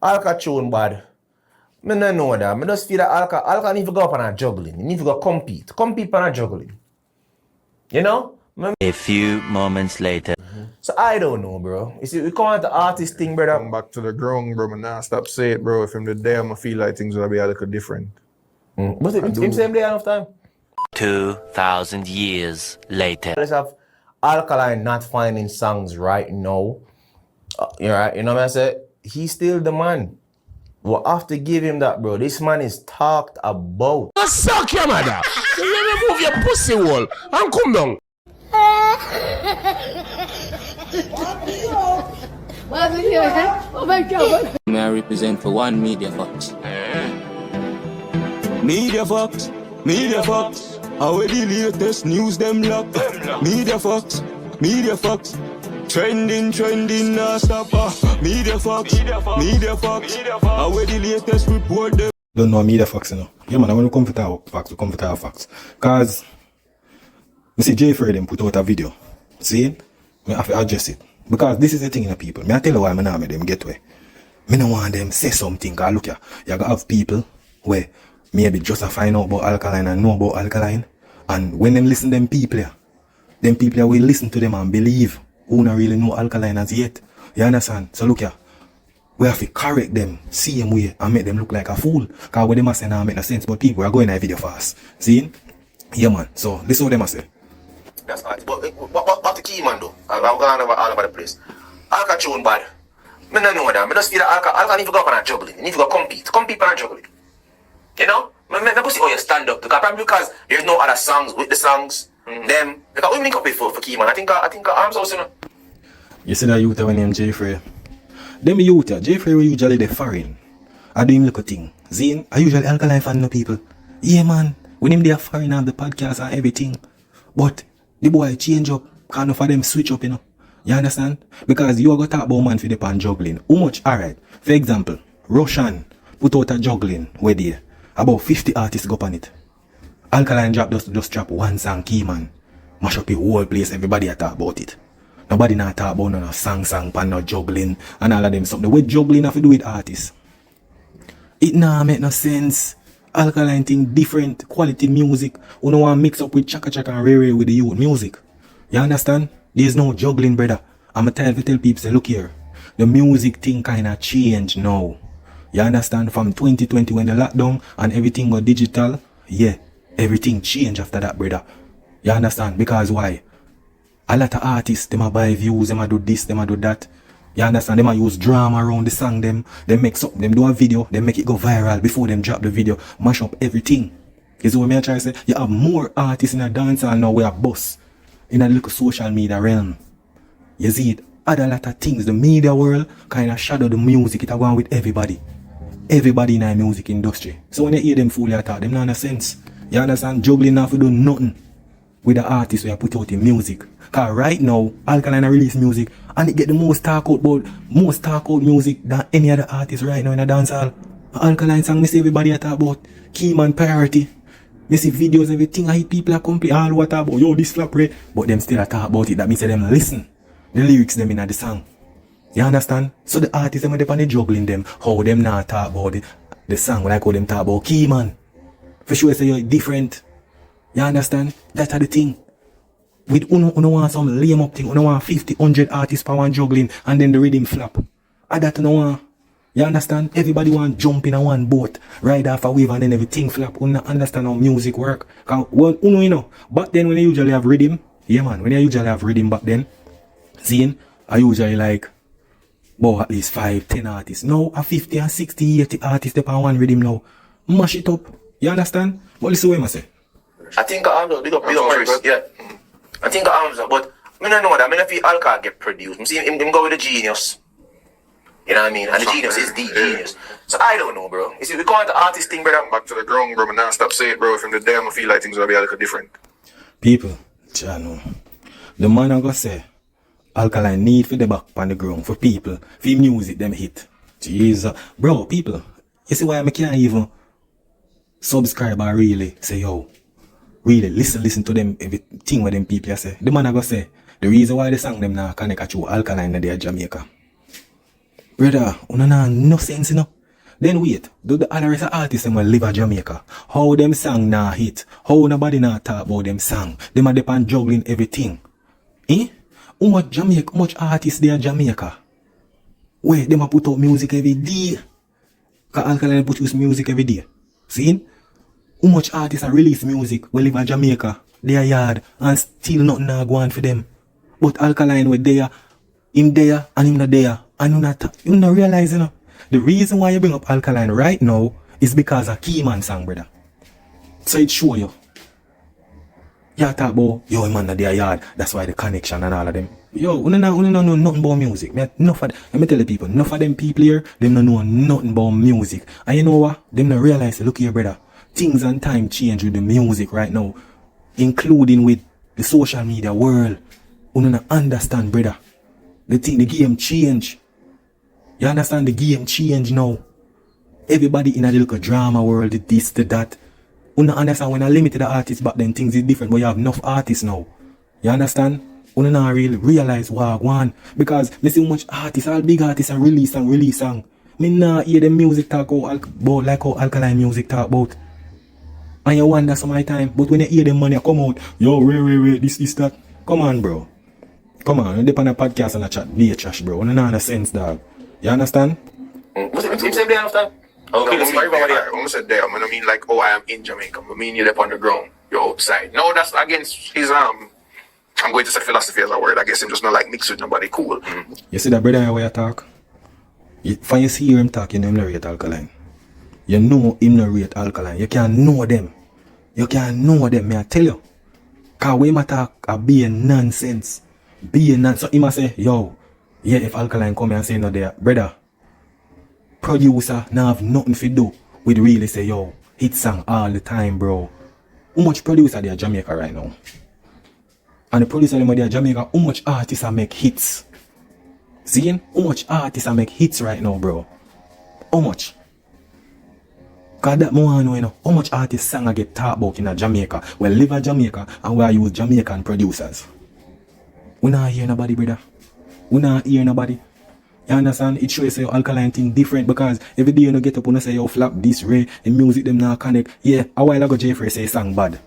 Alka tune bad. I don't know that. I just feel that Alka need to go up on a juggling. He need to go compete. Compete on a juggling. You know? A few moments later. So I don't know, bro. You see, we come on the artist thing, brother. Come back to the ground, bro. Man, nah, stop say it, bro. If him the day, I feel like things will be a little different. But him same day enough time. 2,000 years later. Let's have Alkaline not finding songs right now. You know what I say? He's still the man. We'll have to give him that, bro. This man is talked about. Suck your mother. So you remove your pussy wall and come down. May I represent for one Media Fox? Media Fox, Media Fox. How the latest news them lock? Media Fox, Media Fox. Trending, nah stop. Media Fox, Media Fox. How the latest report them? Don't know Media Fox, you know. Yeah, man, I want to come for facts, we come for facts. Cause I see JAII FRAIS them put out a video. See? I have to adjust it. Because this is the thing in the people. I tell you why I not make them get away. I don't want them say something. Cause look here, you gotta have people where maybe just find out about Alkaline and know about Alkaline. And when them listen to them people will listen to them and believe who not really know Alkaline as yet. You understand? So look here. We have to correct them same way and make them look like a fool. Cause what they must say now make no sense, but people are going in a video fast. See? Yeah man. So this is what they must say. That's right. But the key man though? I'm going all over the place. Alka tune bad. I don't know that. I just feel that Alka need to go up on a juggling. You need to go compete. Compete on a juggling. You know? I see how you stand up. Probably because there's no other songs with the songs. Them. Because we link up with for key man. I think Arms also, you know. You see that youth when name JAII FRAIS? Them youth, JAII FRAIS usually the foreign. I do him look a thing. Zine, I usually Alkaline fan no people. Yeah man. When him they are foreign have the podcast and everything. But the boy change up. Can't for them switch up, you know. You understand? Because you are going to talk about man for the pan juggling. How much? Alright. For example, Russian put out a juggling where there. About 50 artists go on it. Alkaline just drop one song, key man. Mash up the whole place, everybody talk about it. Nobody not talk about no song, pan, no juggling, and all of them something. What juggling have to do with artists? It nah make no sense. Alkaline thing different, quality music. You don't want to mix up with chaka chaka and rare with the youth music. You understand? There's no juggling, brother. I'm tell people, say, look here. The music thing kinda change now. You understand? From 2020 when the lockdown and everything got digital, yeah, everything changed after that, brother. You understand? Because why? A lot of artists, them a buy views, them a do this, them a do that. You understand? Them a use drama around the song, them mix up, them do a video, them make it go viral before them drop the video, mash up everything. You see what I try to say? You have more artists in a dancehall now, we are boss in a little social media realm. You see it? Other lot of things, the media world kind of shadow the music, it a go on with everybody. Everybody in the music industry. So when you hear them fool you talk, them not no sense. You understand? Juggling not to do nothing with the artists who put out in music. Cause right now, Alkaline release music and it get the most talk out music than any other artist right now in a dancehall. Alkaline song, me see everybody talk about Keyman priority. Me see videos, everything I hit people are complete all what talk about, yo, this flap rate. But them still talk about it. That means them listen. The lyrics them in the song. You understand? So the artists them when they juggling them, how them not talk about the song when I call them talk about Keyman. For sure say you're different. You understand? That's the thing. With uno want some lame up thing, uno want 50, 100 artists per one juggling and then the rhythm flap. And that uno want. You understand? Everybody want jump in a one boat, ride off a wave and then everything flap. Uno understand how music work. Cause uno you know, back then when you usually have rhythm, yeah man, when you usually have rhythm back then, seeing, I usually like about at least 5, 10 artists. Now a 50 and 60, 80 artists they on one rhythm now. Mash it up. You understand? But listen what I say. I think big up Chris, yeah. I think Arms, but I don't know that. I mean, if the Alka get produced, I see him go with the genius. You know what I mean? And the genius is the genius. So I don't know, bro. You see, we call it the artist thing, brother. Back to the ground, bro. Man, nah, stop saying it, bro. From the day, I feel like things will be a little different. People, Chano, the man I go say, Alkaline need for the back on the ground for people, for music them hit. Jesus, bro, people, you see why I can't even subscribe or really say, yo, really listen to them, everything what them people say. The man I go say, the reason why they sang them now connect to Alkaline in their Jamaica. Brother, no sense, you know. Then wait, do the other rest of artists them will live in Jamaica? How them song nah hit? How nobody nah talk about them song? Them a depend juggling everything. Eh? How much artists there in Jamaica? Where them a put out music every day? Cause Alkaline produce music every day. See? How much artists a release music will live in Jamaica, their yard, and still nothing nah go on for them. But Alkaline with there, him there, and him not there. And you not realize, you know. The reason why you bring up Alkaline right now is because of Keyman song, brother. So it show you. You talk about, yo, man, their yard. That's why the connection and all of them. Yo, we don't know nothing about music. Let me tell the people, enough of them people here, them don't know nothing about music. And you know what? Them don't realize, look here, brother. Things and time change with the music right now. Including with the social media world. We don't understand, brother. The game change. You understand the game change now. Everybody in a little drama world, this, that. You don't understand when I limited the artists back then things is different, but you have enough artists now. You understand? You don't really realize what I want. Because I see how much artists, all big artists are release song. Me nah hear the music talk about like how Alkaline music talk about. And you wonder some of the time, but when you hear the money come out, yo, wait, this, that. Come on, bro. Come on, you depend on a podcast and a chat, be a trash, bro. You don't know sense, dog. You understand? What's it say there after? Okay, let's I almost said there. I mean like, oh, I am in Jamaica. I mean you're up on the ground. You're outside. No, that's against his I'm going to say philosophy as a word. I guess him just not like mix with nobody cool. You see that brother where you talk? When you see him talk, you know him not rate Alkaline. You know him not rate Alkaline. You can't know them. May I tell you? Cause when I talk a be a nonsense. So he must say, yo, yeah, if Alkaline come and say no there, brother, producer now have nothing to do with really say, yo, hit song all the time, bro. How much producer there in Jamaica right now? And the producer there in Jamaica, how much artists are make hits? Seeing? How much artists are make hits right now, bro? How much? Cause that more know, you know, how much artists song I get talked about in Jamaica? We live in Jamaica and we use Jamaican producers. We not hear nobody, brother. We not hear nobody. You understand? It shows your Alkaline thing different because every day you get up and say, yo, flap this Ray, and music them now connect. Yeah, a while ago JAII FRAIS say song bad.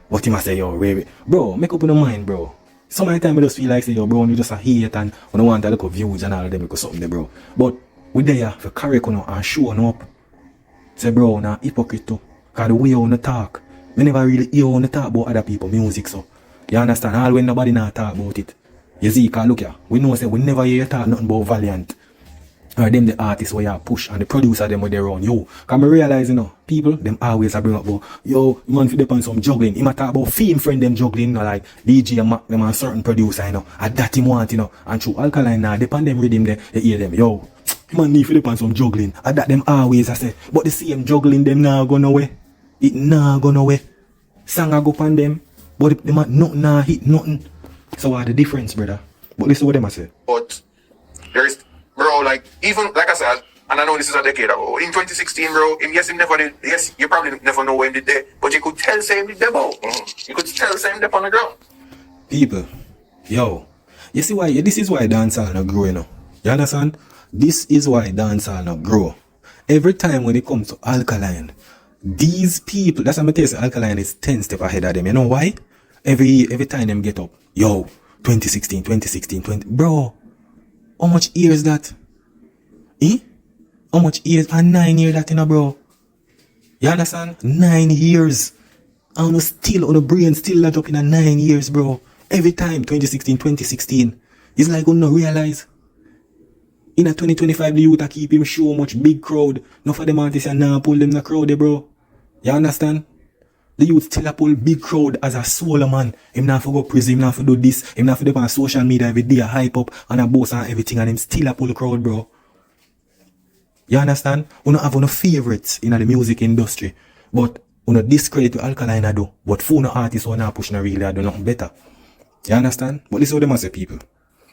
But he must say, yo, Ray. Bro, make up in your mind, bro. Some of the time I just feel like say, yo, bro, you just a hate and you don't want to look at views and all of them because something there, bro. But we there for correct and show up. Say, bro, now hypocrite too. Because the way you want to talk, we never really hear you want to talk about other people music, so. You understand? All when nobody not talk about it. You see, cause look here, we know say we never hear you talk nothing about Valiant. Or them the artists where you push and the producer them where they run. Yo, cause I realize, you know, people, them always bring up about, yo, man, for depend some juggling. He might talk about film friend them juggling, you know, like DJ and Mac them and certain producer, you know, and that him want, you know. And through Alkaline now, depend them rhythm there, they hear them, yo, man need for depend some juggling. And that them always I say, but the same juggling them now go nowhere. It now go nowhere. Song I go upon them, but they might not now hit nothing. So what the difference, brother? But listen what them I say. But there's, bro, like, even, like I said, and I know this is a decade ago, in 2016, bro, him never did, yes, you probably never know when he did there, but you could tell say him did there, bro. You could tell say him there on the ground. People, yo, you see why, this is why dancehall not grow, you know. You understand? This is why dancehall not grow. Every time when it comes to Alkaline, these people, that's what I'm telling you, Alkaline is 10 steps ahead of them. You know why? Every time them get up, yo, 2016, 20, bro, how much years that? How much years? And 9 years that, you know, bro. You understand? 9 years. And still, on the brain, still not up in 9 years, bro. Every time, 2016. It's like, you don't realize. In a 2025, the youth keep him show much big crowd. Not for them artists and now pull them in the crowd, bro. You understand? The youth still a pull big crowd as a solo man. Him not for go prison, him not for do this, him not for do on social media every day, hype up and a boss and everything, and him still a pull crowd, bro. You understand? We don't have no favorites in the music industry, but we don't discredit to Alkaline I do. But for no artists who not push no really I do nothing better. You understand? But this is what them say, people.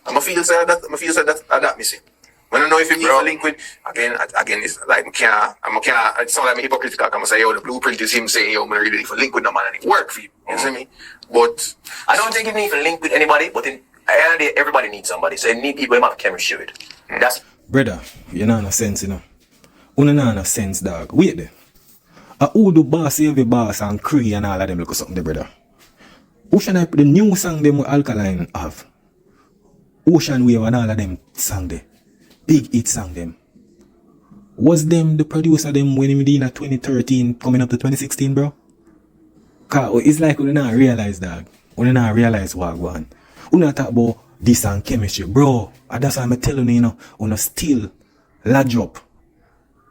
I'm feel that missing. When I know if you need a link with, again, it's like, it's not like I'm hypocritical. I'm say, yo, the blueprint is him saying, yo, I'm really need to link with no man and it work for you. You see me? But I don't think you need to link with anybody, but in the end of the day, everybody needs somebody. So you need people who have chemistry with. That's Brother, you know no sense, you know. Una know no sense, dog. Wait there. Who do boss every boss and Cree and all of them look something there, brother? Ocean Hype, the new song them with Alkaline have. Ocean Wave and all of them song there. Big hit song them. Was them the producer them when him did in 2013 coming up to 2016, bro? Cause it's like we not realize, dog. We not realize what going. We not talk about this and chemistry, bro. And that's why I'm telling you, you know, still lodge up.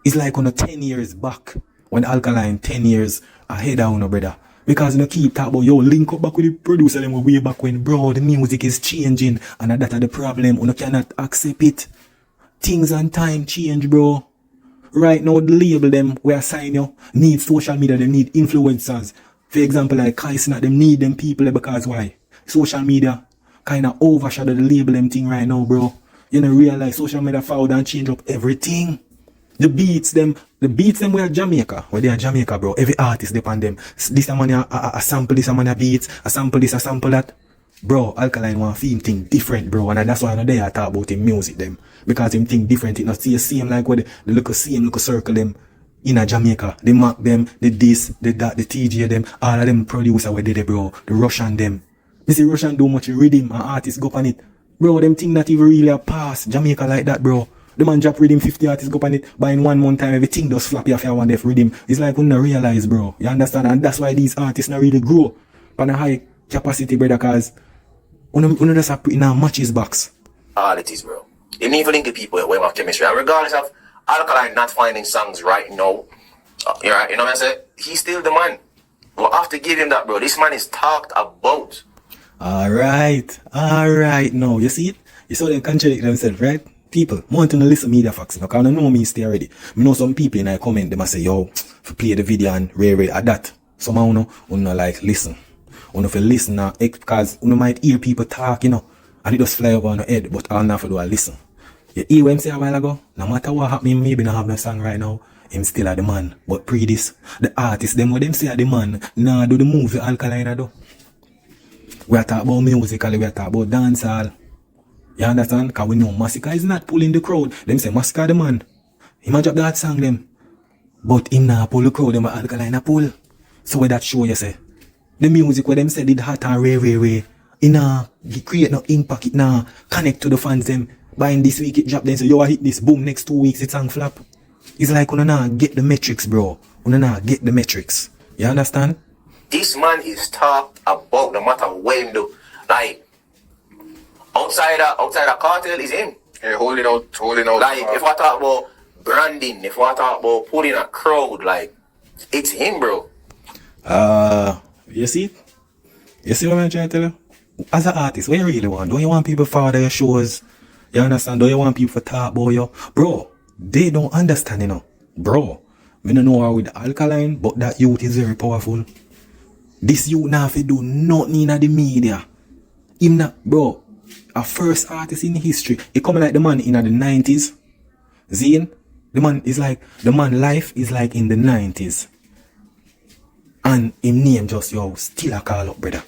It's like on 10 years back when Alkaline 10 years ahead of you, brother. Because you keep talking about, yo, link up back with the producer them way back when, bro, the music is changing and that's the problem. You cannot accept it. Things and time change, bro. Right now, the label them, we assign you, need social media, they need influencers. For example, like Kaisina, them need them people because why? Social media kind of overshadow the label them thing right now, bro. You know, realize social media forward and change up everything. The beats them we are Jamaica. Where they are Jamaica, bro. Every artist depend them. This a man a sample, this a man a beats, a sample this, a sample that. Bro, Alkaline want film thing different, bro. And that's why I know they talk about him music them. Because him think different. It not see the same like what the look same look circle them in a Jamaica. They mark them, the this, the that, the TJ them, all of them producer where they bro. The Russian them. You see Russian do much rhythm and artists go on it. Bro, them think that even really a pass Jamaica like that, bro. The man drop rhythm 50 artists go on it, but in 1 month time everything does flap if you want to rhythm. It's like we not realize, bro. You understand? And that's why these artists not really grow on a high capacity, brother, cause we just put in our matches box. All it is, bro. You need to link the people with have chemistry. And regardless of Alkaline not finding songs right now, you know what I'm saying? He's still the man. We'll have to give him that, bro. This man is talked about. Alright. Now, you see it? You saw them contradict themselves, right? People, want to listen to media facts, because I know me stay already. I know some people in I comment, they must say, yo, if you play the video and rare at that. Somehow, you know, like, listen. You know, if you listen now, because you might hear people talk, you know, and it just fly over on your head, but all now for do I listen. You hear what I'm saying a while ago? No matter what happened, maybe not have no song right now, him still a the man. But pre this, the artist, them what them say a the man, nah do the moves Alkaline do. We are talking about musically, we are talking about dancehall. You understand? Because we know MASICKA is not pulling the crowd. Them say MASICKA the man. He might drop that song them. But him not pull the crowd, them Alkaline a pull. So where that show you say? The music where them say did hot and rare. It nah create no impact, it nah connect to the fans them. Buying this week it drop then say yo I hit this, boom, next 2 weeks it's song flap. It's like you nah get the metrics, bro. You nah get the metrics. You understand? This man is talked about no matter when do. Like outside of cartel is him. Yeah, holding out. Like if I talk about branding, if I talk about putting a crowd, like it's him, bro. You see? You see what I'm trying to tell you? As an artist, what you really want? Don't you want people to follow your shows? You understand? Don't you want people to talk about you? Bro, they don't understand, you know. Bro, we don't know how with Alkaline, but that youth is very powerful. This youth now if do nothing in the media. Him not, bro, a first artist in history. He coming like the man in the 90s. Zine, the man life is like in the 90s. And him name just, yo, still a call up, brother.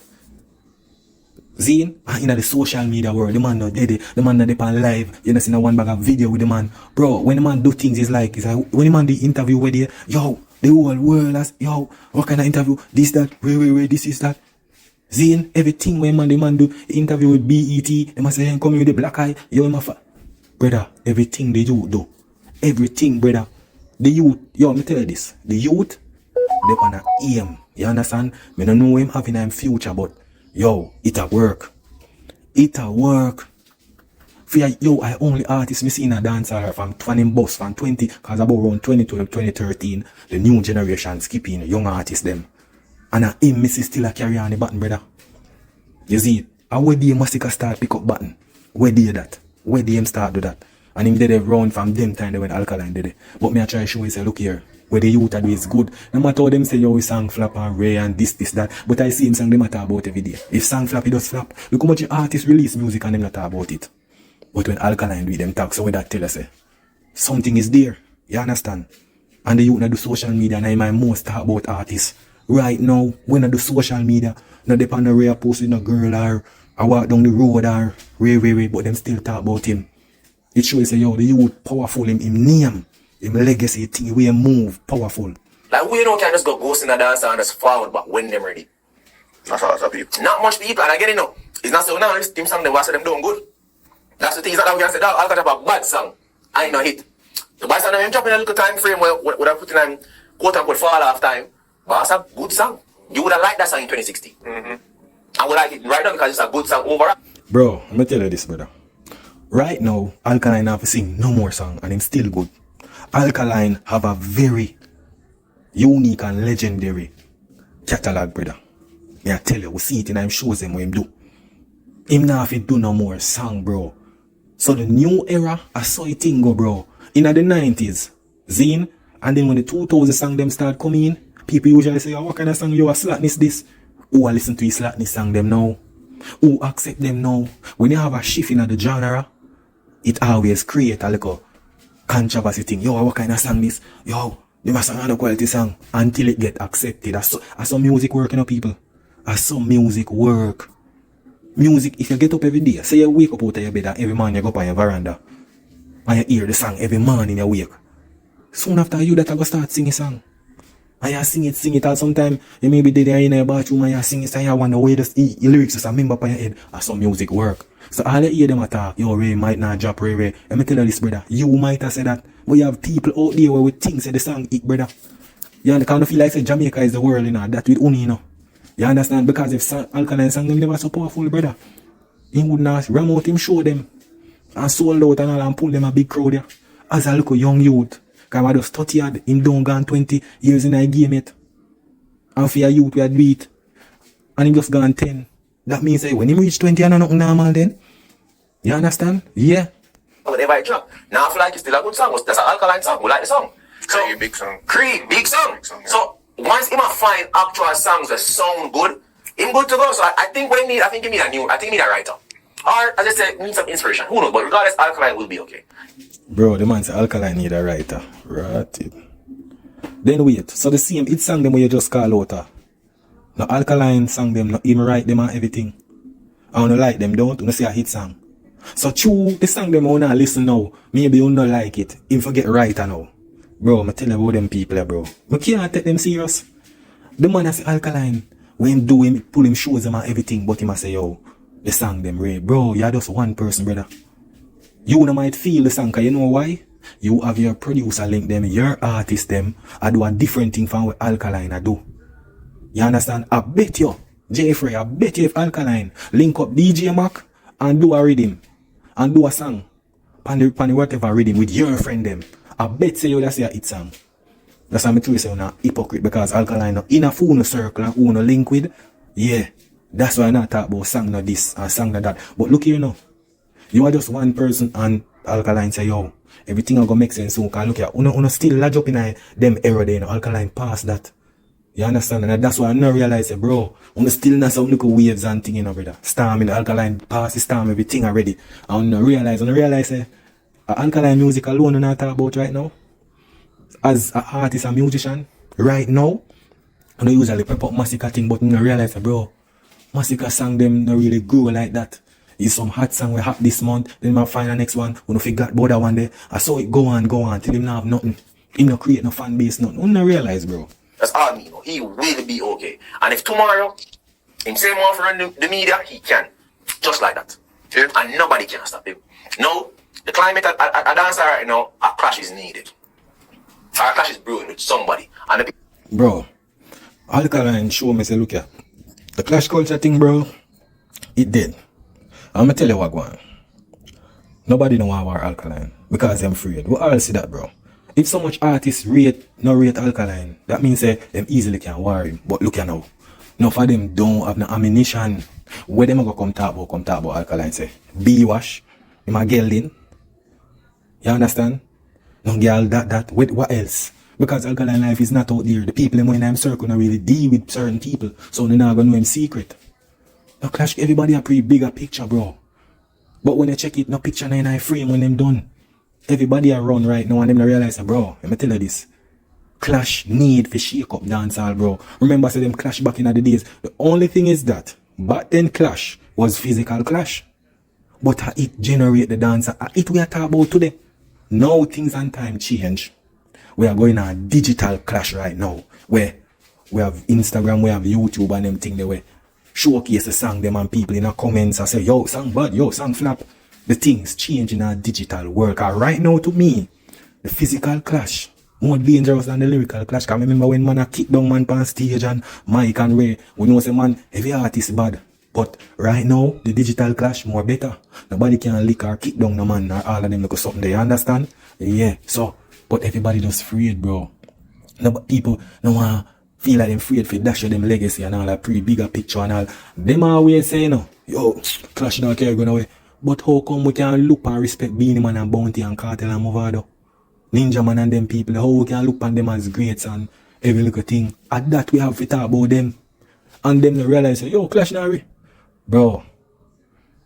Zine, in the social media world, the man not dead, the man not on live, you know, see one bag of video with the man. Bro, when the man do things, it's like when the man do interview with you, yo, the whole world has, yo, what kind of interview? This, that, where, this is that. Zine, everything when the man do interview with BET, they must say, come with the black eye, yo, brother, everything they do. Everything, brother. The youth, yo, me tell you this, the youth, they wanna aim, you understand? Me don't know him having a future, but yo, it a work. For yo, I only artist me see in a dancer from 20 bus from 20, cause about around 2012, 2013, the new generation skipping young artists them. And him me see still a carry on the button, brother. You see, where the MASICKA start pick up button? Where did that? Where did him start do that? And him did it round from them time they went Alkaline did it. But me I try to show you say, look here, where the youth do is good. No matter how them say yo song flap and ray and this, that. But I see him song them talk about every day. If song flap, it does flap. Look how much artists release music and them not talk about it. But when Alkaline do it, them talk, so when that tell us say something is there. You understand? And the youth not do social media and I my most talk about artists. Right now, when I do social media, not depend on rare post with a girl or I walk down the road or ray, but them still talk about him. It shows say, yo, the youth powerful, him name, him legacy, thing, way move, powerful. Like, we don't can just go ghost in the dance and just forward back when them ready. That's a lot of people. Not much people, and I get it now. It's not so now, this team song, they watch them doing good. That's the thing, it's not that we can say, I'll got a bad song. I ain't no hit. The bad song, I'm dropping a little time frame where I put in a quote unquote fall off time. But it's a good song. You would have liked that song in 2016. I would like it right now because it's a good song overall. Bro, let me tell you this, brother. Right now, Alkaline have to sing no more song and him still good. Alkaline have a very unique and legendary catalog, brother. Me I tell you, we see it in him shows them what him do. Him now if he do no more song, bro. So the new era, I saw it thing go, bro. In the 90s, Zine, and then when the 2000 song them start coming in, people usually say, oh, what kind of song you a slackness this? Who I listen to his slackness song them now? Who accept them now? When you have a shift in the genre, it always create a little controversy thing. Yo, what kind of song this? Yo, they must sing a quality song until it get accepted. That's some music work, you know, people. That's some music work. Music, if you get up every day, say you wake up out of your bed and every morning you go up on your veranda and you hear the song every morning you wake. Soon after you that I go start singing song. And you sing it, and sometimes you may be there in your bathroom and you sing it and you wonder where the lyrics just remember up on your head. That's some music work. So all you hear them attack, yo, Ray might not drop Ray. Let me tell you this, brother. You might have said that, but you have people out there where we think say the song it, brother. You kind of feel like say Jamaica is the world, you know, that with only, you know. You understand? Because if Alkaline sang them never so powerful, brother. He would not ram out him, show them. And sold out and all and pull them a big crowd, yeah. As a little young youth. Because I just 30 years, him don't gone 20 years in a game yet. And for a youth we had beat. And him just gone 10. That means that when him reach 20 and nothing normal then. You understand? Yeah. Whatever I drop. Now I feel like it's still a good song. That's an Alkaline song. We like the song. So, Creed, big song. Creed, big song. Big song, yeah. So once him find actual songs that sound good, him good to go. So I think what he need, I think he need a writer. Or as I said, need some inspiration. Who knows? But regardless, Alkaline will be okay. Bro, the man say Alkaline need a writer. Right. Then wait. So the same it sang them where you just call out. No Alkaline sang them, no even write them and everything. I wanna like them, don't say a hit song. So true, the song them I wanna listen now. Maybe you don't like it. Him forget writer now. Bro, I tell you about them people, bro. I can't take them serious. The man has Alkaline. When do him pull him shows them and everything, but him say, yo, the song them Ray. Bro, you're just one person, brother. You might feel the song, cause you know why? You have your producer link them, your artist them, I do a different thing from what Alkaline I do. You understand? I bet you, JAII FRAIS, I bet you if Alkaline link up DJ Mac and do a rhythm and do a song, pan the whatever rhythm with your friend them, I bet say you that's a hit song. That's why I'm trying to say you're not hypocrite because Alkaline in a phone circle and who no link with, yeah. That's why I not talk about song no this and song no that. But look here now. You are just one person and Alkaline say, yo, everything will go make sense soon. Cause look here, uno still lodge up in them error there, you know, Alkaline pass that. You understand? And that's why I not realize, bro, uno still not some little waves and thing, you know, brother. Storm in the Alkaline pass the storm, everything already. And uno realize, Alkaline music alone you not talk about right now. As an artist and musician, right now, I don't usually prep up MASICKA thing, but I realize, bro, MASICKA song them not really grow like that. It's some hot song we have this month, then I find the next one, we don't forget about that one day. I saw it go on, till him not have nothing. He not create no fan base, nothing. I don't realize, bro. That's all me know. He will be okay. And if tomorrow, him say more for the media, he can. Just like that. Yeah. And nobody can stop him. No, the climate at Dancehall right now, a clash is needed. A clash is brewing with somebody. And the Bro, Alkaline show me say, look here. The clash culture thing, bro, it did. I'm gonna tell you what going on. Nobody know war Alkaline because I'm afraid. We all see that, bro. If so much artists rate Alkaline, that means them easily can war him. But look here now. Enough of them don't have no ammunition. Where them go come talk about Alkaline say? Billy Wash, him a gelding. You understand? No girl that what else? Because Alkaline life is not out there. The people in them circle not really deal with certain people. So they're not gonna know him secret. Now clash everybody a pretty bigger picture, bro. But when they check it, no picture in a frame when them done. Everybody around right now and them realize, bro, let me tell you this. Clash need for shake up dancehall, bro. Remember, I said them clash back in the days. The only thing is that back then clash was physical clash. but it generate the dancer. It we are talking about today. Now things and time change. We are going on a digital clash right now, where we have Instagram, we have YouTube and them thing. They way showcase the song them and people in the comments and say, yo, song bad, yo, song flap. The things change in our digital world. And right now to me, the physical clash more dangerous than the lyrical clash. Cause I remember when man a kick down man on stage and Mike and Ray, we know say man, every artist bad. But right now, the digital clash more better. Nobody can lick or kick down the man or all of them look something there, you understand? Yeah, so, but everybody just afraid, bro. No, but people no want feel like them afraid for dash them legacy and all that bigger picture and all. Them always say, you know, yo, clash don't care going away. But how come we can look and respect Beanie Man and Bounty and Cartel and Movado? Ninja Man and them people, how we can look on them as greats and every little thing. At that we have to talk about them. And them they realize, yo, clash Nari. Bro,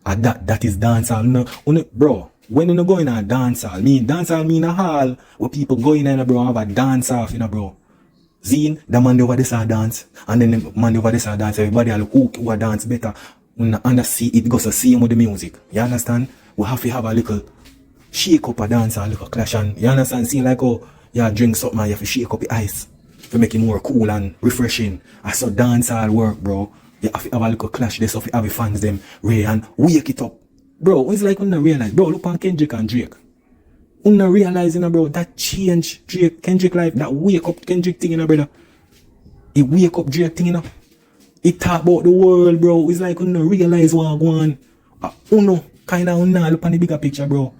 at that is dancehall. No, bro, when you go in a dancehall mean a hall where people go in and bro have a dance off, you know, bro. Zine, the man over this a dance, and then the man over this a dance. Everybody a look who a dance better. And see it goes the same with the music. You understand? We have to have a little shake up a dance, a little clash, and you understand? See like oh, you drink something and you have to shake up the ice to make it more cool and refreshing. I saw dancehall work, bro. You have to have a little clash, they have to have the fans them Ray and wake it up. Bro, it's like when I realize, bro, look on Kendrick and Drake. When I realize, you know, bro, that change Kendrick life, that wake up Kendrick thing, you know, brother. It wake up Drake thing, you know. It talk about the world, bro. It's like when I realize what I want. Uno, kinda look on the bigger picture, bro.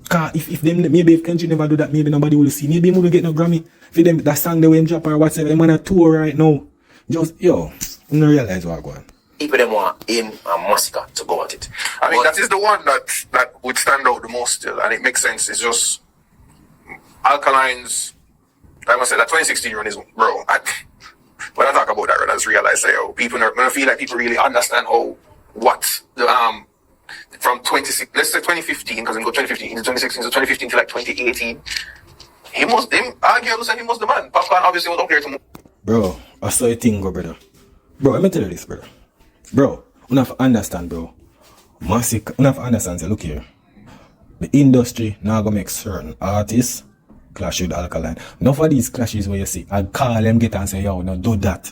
Cause if them, maybe if Kendrick never do that, maybe nobody will see. Maybe he wouldn't get no Grammy. For them, that song they went drop or whatever, them on a tour right now. Just, yo, I don't realize what I'm going. People them want in a massacre to go at it. I mean, that is the one that would stand out the most still, and it makes sense. It's just Alkaline's, like I said, that 2016 run is, bro. When I talk about that run, I just realize, say, oh, people, when I feel like people really understand what the, from 26, let's say 2015, because we go 2015 into 2016, so 2015 to like 2018, arguably, he was the man. Popcorn obviously was up here to move. Bro, I saw a thing go, brother. Bro, let me tell you this, brother. Bro, you have to understand, bro. Massive, you have to understand, say, look here. The industry now gonna make certain artists clash with Alkaline. Enough of these clashes where you see, I call them get and say, yo, no, do that.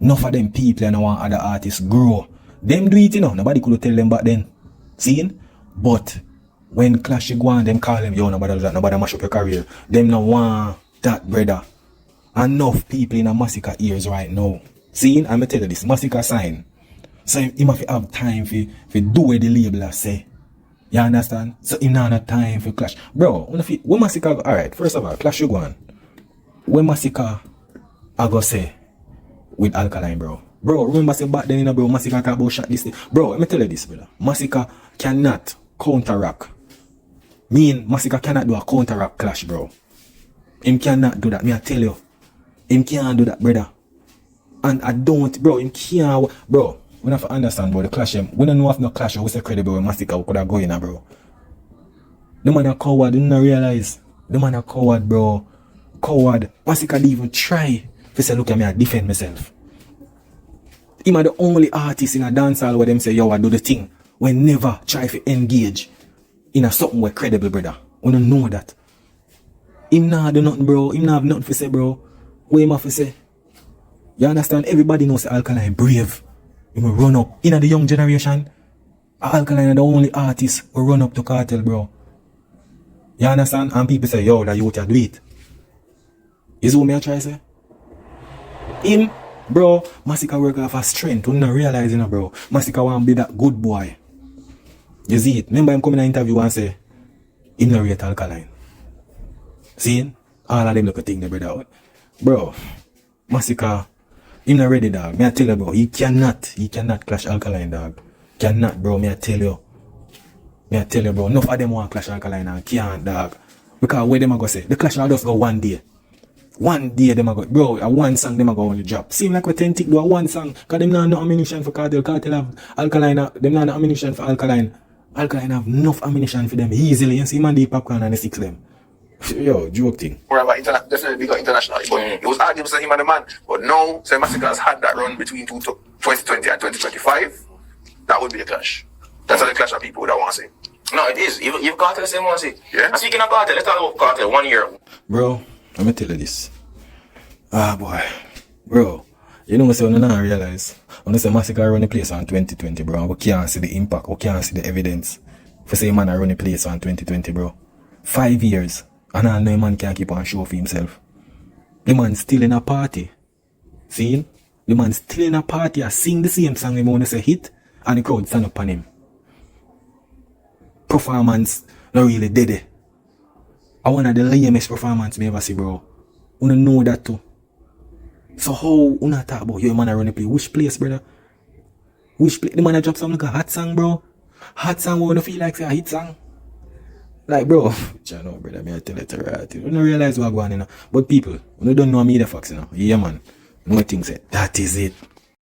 Enough of them people and want other artists grow. Them do it, you know. Nobody could tell them back then. Seeing? But when clash go on, them call them, yo, nobody do that, nobody mash up your career. Them no want that, brother. Enough people in a Massicka ears right now. Seeing? I'm going to tell you this. Massicka sign. So he must have time for do what the label say. You understand? So he not have time for clash. Bro, when Massicka, alright, first of all, clash you go on. When Massicka, I go say, with Alkaline, bro. Bro, remember say back then, you know, bro, Massicka talk about shot this thing. Bro, let me tell you this, brother. Massicka cannot counteract. Massicka cannot do a counteract clash, bro. Him cannot do that, me I tell you. Him can't do that, brother. And I don't, bro, him can't, bro. We have to understand, bro, the clash, we don't know if no clash or what's credible when Massicka could have go in, bro. The man a coward, you don't realize. The man a coward, bro. Coward. Massicka didn't even try to say, look at me, I defend myself. Him are the only artist in a dancehall where them say, yo, I do the thing. We never try to engage in a something where credible, brother. We don't know that. Him not do nothing, bro. Him not have nothing to say, bro. What him have to say? You understand? Everybody knows Alkaline brave. He will run up. In the young generation, Alkaline are the only artist who run up to Cartel, bro. You understand? And people say, yo, that you can do it. Is what me I try to say? Him, bro, Massicka work off a strength. You not realizing it, bro. Massicka want to be that good boy. You see it? Remember him coming in an interview and say, him not rate Alkaline. See? All of them look a thing, brother. Bro, Massicka, him not ready, dog. Me I tell you, bro, he cannot clash Alkaline, dog. Cannot, bro, me I tell you. Bro, enough of them want clash Alkaline and can't, dog. Because where them a go say, the clash will just go one day. One day them a go, bro, a one song them a go on the drop. Seem like we Authentic do a one song, because them not no ammunition for Cartel. Cartel have Alkaline, them not no ammunition for Alkaline. Alkaline have enough ammunition for them easily. You see, man, the popcorn and the six them. Yo, joke thing. Definitely bigger internationally, but it was arguable that him and the man. But now, say Massicka has had that run between 2020 and 2025. That would be a clash. That's how the clash of people would want to say. No, it is. You've got the same one, see. Yeah. And speaking of cartel, let's talk about cartel 1 year. Bro, let me tell you this. Ah, boy. Bro, you know what I don't realize? When I say MASICKA run the place on 2020, bro, we can't see the impact, we can't see the evidence. For say man I run the place on 2020, bro. 5 years, and all no man can keep on show for himself. The man still in a party. See? The man still in a party, I sing the same song him when I say hit, and the crowd stand up on him. Performance not really dead. I one of the lamest performance me ever see, bro. You don't know that too. So how you not talk about your man run the play? Which place, brother? Which place? The man drop some like a hot song, bro. Hot song where you feel like say a hit song. Like, bro, you know, brother, me I tell it right. You don't realize what's going on, you know. But people, you don't know media facts, you know. Yeah, man. No things say that is it.